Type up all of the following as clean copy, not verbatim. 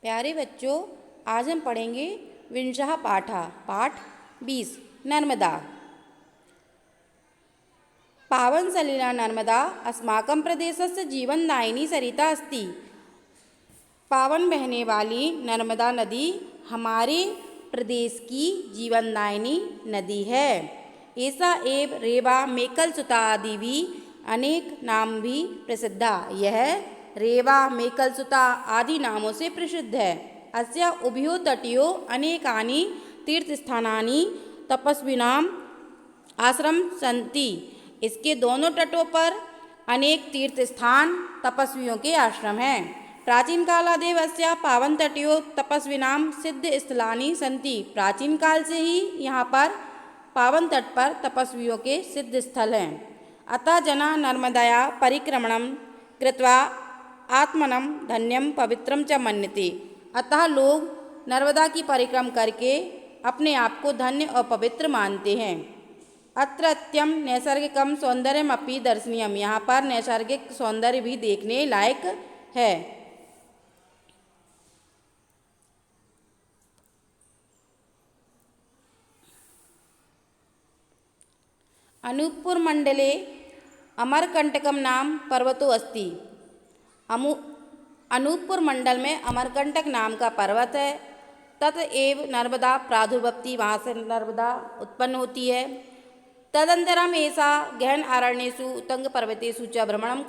प्यारे बच्चों, आज हम पढ़ेंगे विंशः पाठः पाठ 20 नर्मदा। पावन सलिला नर्मदा अस्माकं प्रदेशस्य जीवनदायिनी सरिता अस्ति। पावन बहने वाली नर्मदा नदी हमारे प्रदेश की जीवनदायिनी नदी है। ऐसा एव रेवा मेकल सुता आदि भी अनेक नाम भी प्रसिद्धा। यह रेवा मेकल सुता आदि नामों से प्रसिद्ध है। अस्य उभयो तटयो अनेकानि तीर्थस्थानानि तपस्विनां आश्रम सन्ति। इसके दोनों तटों पर अनेक तीर्थ स्थान तपस्वियों के आश्रम हैं। प्राचीन कालादेव अस्या पावन तटयो तपस्विनां सिद्ध स्थलानि सन्ति। प्राचीन काल से ही यहाँ पर पावन तट पर तपस्वियों के सिद्ध स्थल हैं। अतः जना नर्मदया परिक्रमणं कृत्वा आत्मनं धन्यं पवित्रं च मन्यते। अतः लोग नर्मदा की परिक्रमा करके अपने आप को धन्य और पवित्र मानते हैं। अत्रत्यं नैसर्गिकं सौंदर्यमपि दर्शनीयम्। यहाँ पर नैसर्गिक सौंदर्य भी देखने लायक है। अनूपपुर मंडले अमरकंटकम नाम पर्वतो अस्ति। अनूपपुर मंडल में अमरकंटक नाम का पर्वत है। तत एव नर्मदा प्रादुर्भवति, वहाँ से नर्मदा उत्पन्न होती है। तदंतरम ऐसा गहन अरण्येषु उतंग पर्वतेषु च भ्रमणं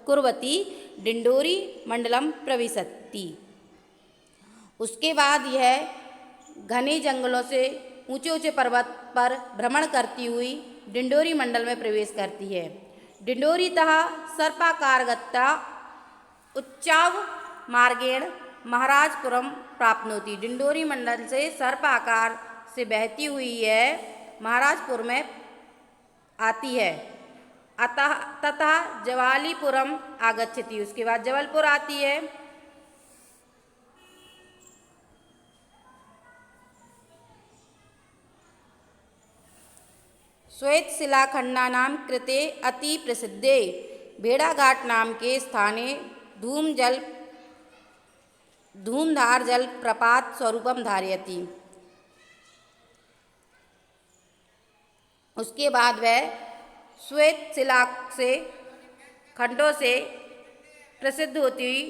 कुर्वती डिंडोरी मंडलम प्रविशति। उसके बाद यह घने जंगलों से ऊंचे ऊंचे पर्वत पर भ्रमण करती हुई डिंडोरी मंडल में प्रवेश करती है। डिंडोरीतः सर्पाकारगत्या उच्चाव मार्गेण महाराजपुरम प्राप्नोति। डिंडोरी मंडल से सर्प आकार से बहती हुई यह महाराजपुर में आती है। अतः तथा जवालीपुरम आगच्छति। उसके बाद जबलपुर आती है। श्वेत शिलाखंडानां कृते अति प्रसिद्धे भेड़ाघाट नाम के स्थाने धूमधार जल प्रपात स्वरूपम धारयति। उसके बाद वह श्वेत शिला से खंडों से प्रसिद्ध होती हुई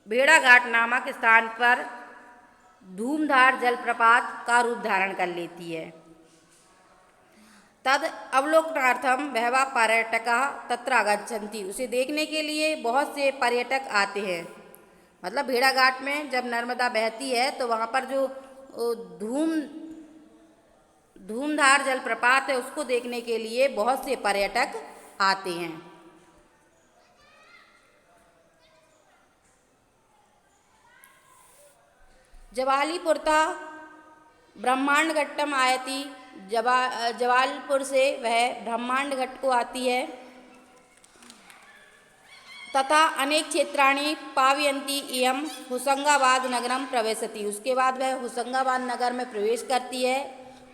भेड़ाघाट नामक स्थान पर धूमधार जलप्रपात का रूप धारण कर लेती है। तद अवलोकनार्थम बहवा पर्यटका तत्र आगच्छन्ति। उसे देखने के लिए बहुत से पर्यटक आते हैं। मतलब भेड़ाघाट में जब नर्मदा बहती है तो वहाँ पर जो धूमधार जलप्रपात है उसको देखने के लिए बहुत से पर्यटक आते हैं। जवालीपुरता ब्रह्मांड घट्टम आयति। जवालपुर से वह ब्रह्मांड घट्ट को आती है। तथा अनेक क्षेत्राणि पावयन्ति इयं होशंगाबाद नगरम प्रवेशति। उसके बाद वह होशंगाबाद नगर में प्रवेश करती है।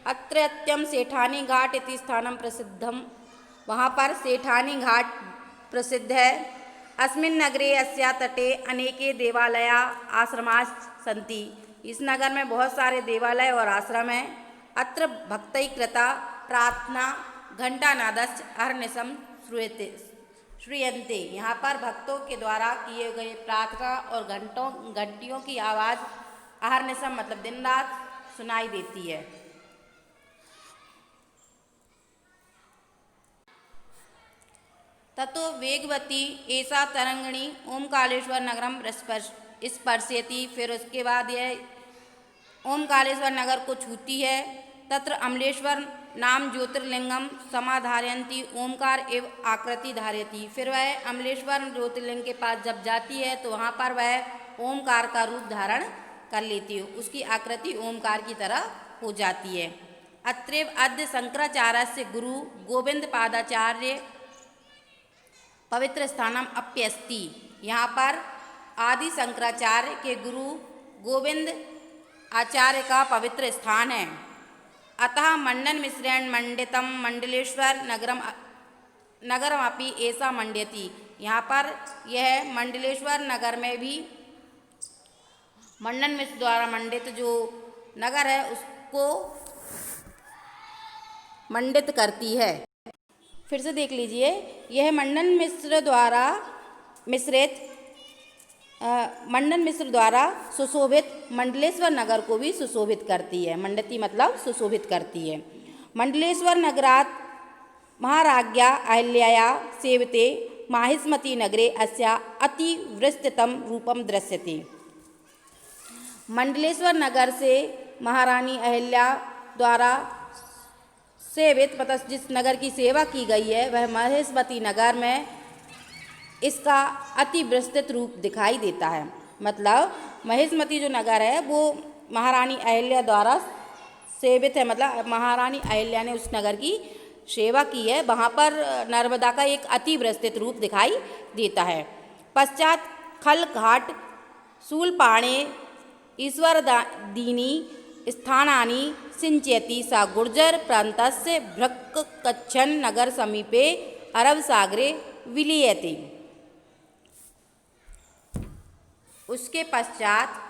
अत्रत्यं सेठानी घाट इति स्थानं प्रसिद्धम। वहाँ पर सेठानी घाट प्रसिद्ध है। अस्मिन् नगरे अस्या तटे अनेके देवालया आश्रमाः सन्ति। इस नगर में बहुत सारे देवालय और आश्रम हैं। अत्र भक्तैः कृता प्रार्थना घंटानादश्च अहर्निशं श्रूयन्ते। यहाँ पर भक्तों के द्वारा किए गए प्रार्थना और घंटियों की आवाज़ अहर्निशम मतलब दिन रात सुनाई देती है। ततो वेगवती ऐसा तरंगिणी ओमकालेश्वर नगरम स्पर्शयति। फिर उसके बाद यह ओमकालेश्वर नगर को छूती है। तत्र अमलेश्वर नाम ज्योतिर्लिंगम समाधारयन्ति ओमकार एव आकृति धारयति। फिर वह अमलेश्वर ज्योतिर्लिंग के पास जब जाती है तो वहाँ पर वह ओमकार का रूप धारण कर लेती है। उसकी आकृति ओमकार की तरह हो जाती है। अत्रैव अद्य शंकराचार्यस्य गुरु गोविंद पादाचार्य पवित्र स्थानम अप्यस्ति। यहाँ पर आदि शंकराचार्य के गुरु गोविंद आचार्य का पवित्र स्थान है। अतः मंडन मिश्रेण मंडितम मंडलेश्वर नगरमपि ऐसा मंड्यति। यहाँ पर यह मंडलेश्वर नगर में भी मंडन मिश्र द्वारा मंडित जो नगर है उसको मंडित करती है। फिर से देख लीजिए, यह मंडन मिश्र द्वारा मिश्रित मंडन मिश्र द्वारा सुशोभित मंडलेश्वर नगर को भी सुशोभित करती है। मंडती मतलब सुशोभित करती है। मंडलेश्वर नगरात् महाराज्ञा अहिल्याया सेवते माहिष्मती नगरे अस्या अतिविस्तृतं रूपम दृश्यते। मंडलेश्वर नगर से महारानी अहिल्या द्वारा सेवित मतलब जिस नगर की सेवा की गई है वह माहिष्मती नगर में इसका अति विस्तृत रूप दिखाई देता है। मतलब माहिष्मती जो नगर है वो महारानी अहिल्या द्वारा सेवित है, मतलब महारानी अहिल्या ने उस नगर की सेवा की है, वहाँ पर नर्मदा का एक अति विस्तृत रूप दिखाई देता है। पश्चात खल घाट शूलपाणे ईश्वरदीनी स्थानानि सिंचयति सा गुर्जर प्रान्तस्य भ्रक्कच्छन् नगर समीपे अरब सागरे विलीयते। उसके पश्चात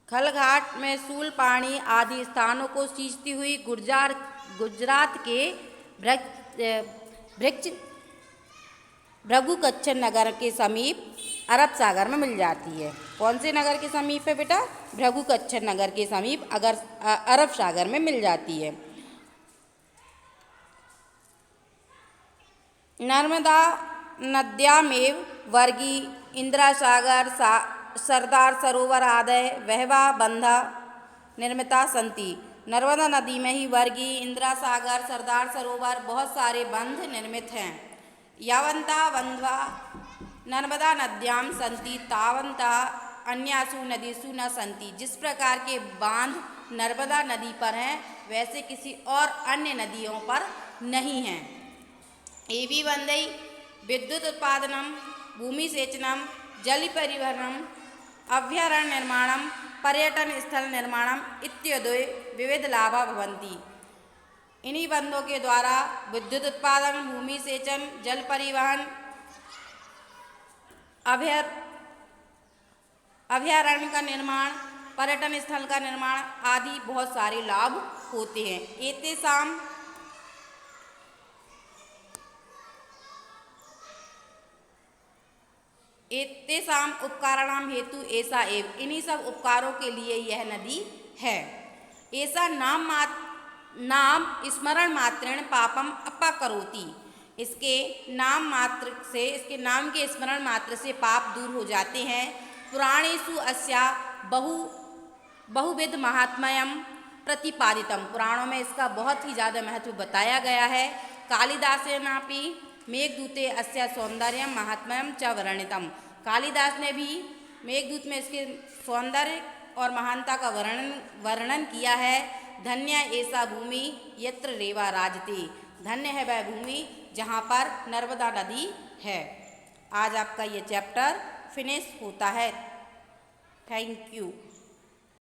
खलघाट में शूलपाणी आदि स्थानों को सींचती हुई गुजरात के भृगुकच्छन नगर के समीप अरब सागर में मिल जाती है। कौन से नगर के समीप है बेटा? भृगुकच्छन नगर के समीप अरब सागर में मिल जाती है। नर्मदा नद्यामेव वर्गी इंदिरा सागर सरदार सरोवर आदय बहवा बंधा निर्मिता संति। नर्मदा नदी में ही वर्गी इंदिरा सागर सरदार सरोवर बहुत सारे बंध निर्मित हैं। यावंता बंधवा नर्मदा नद्याम संति तावंता अन्यासु नदीसु न संति। जिस प्रकार के बांध नर्मदा नदी पर हैं वैसे किसी और अन्य नदियों पर नहीं हैं। एवं बंदई विद्युत उत्पादनम भूमि सेचनम जल परिवहनम अभ्यारण्य निर्माणम पर्यटन स्थल निर्माणम इत्यादि विविध लाभा भवन्ति। इन्हीं बंधों के द्वारा विद्युत उत्पादन, भूमि सेचन, जल परिवहन, अभ्यारण्य का निर्माण, पर्यटन स्थल का निर्माण आदि बहुत सारे लाभ होते हैं। एतेषाम उपकाराणाम हेतु ऐसा एव इन्हीं सब उपकारों के लिए यह नदी है। ऐसा नाम स्मरण मात्रेण पापम अपकरोति। इसके नाम मात्र से, इसके नाम के स्मरण मात्र से पाप दूर हो जाते हैं। पुराणेषु अस्या बहुविध महात्म्यम प्रतिपादितम। पुराणों में इसका बहुत ही ज़्यादा महत्व बताया गया है। कालिदासेनापि मेघदूते अस्या सौंदर्यम महात्म्यम च वर्णितम। कालिदास ने भी मेघदूत में इसके सौंदर्य और महानता का वर्णन किया है। धन्य ऐसा भूमि यत्र रेवा राजते। धन्य है वह भूमि जहाँ पर नर्मदा नदी है। आज आपका ये चैप्टर फिनिश होता है। Thank you.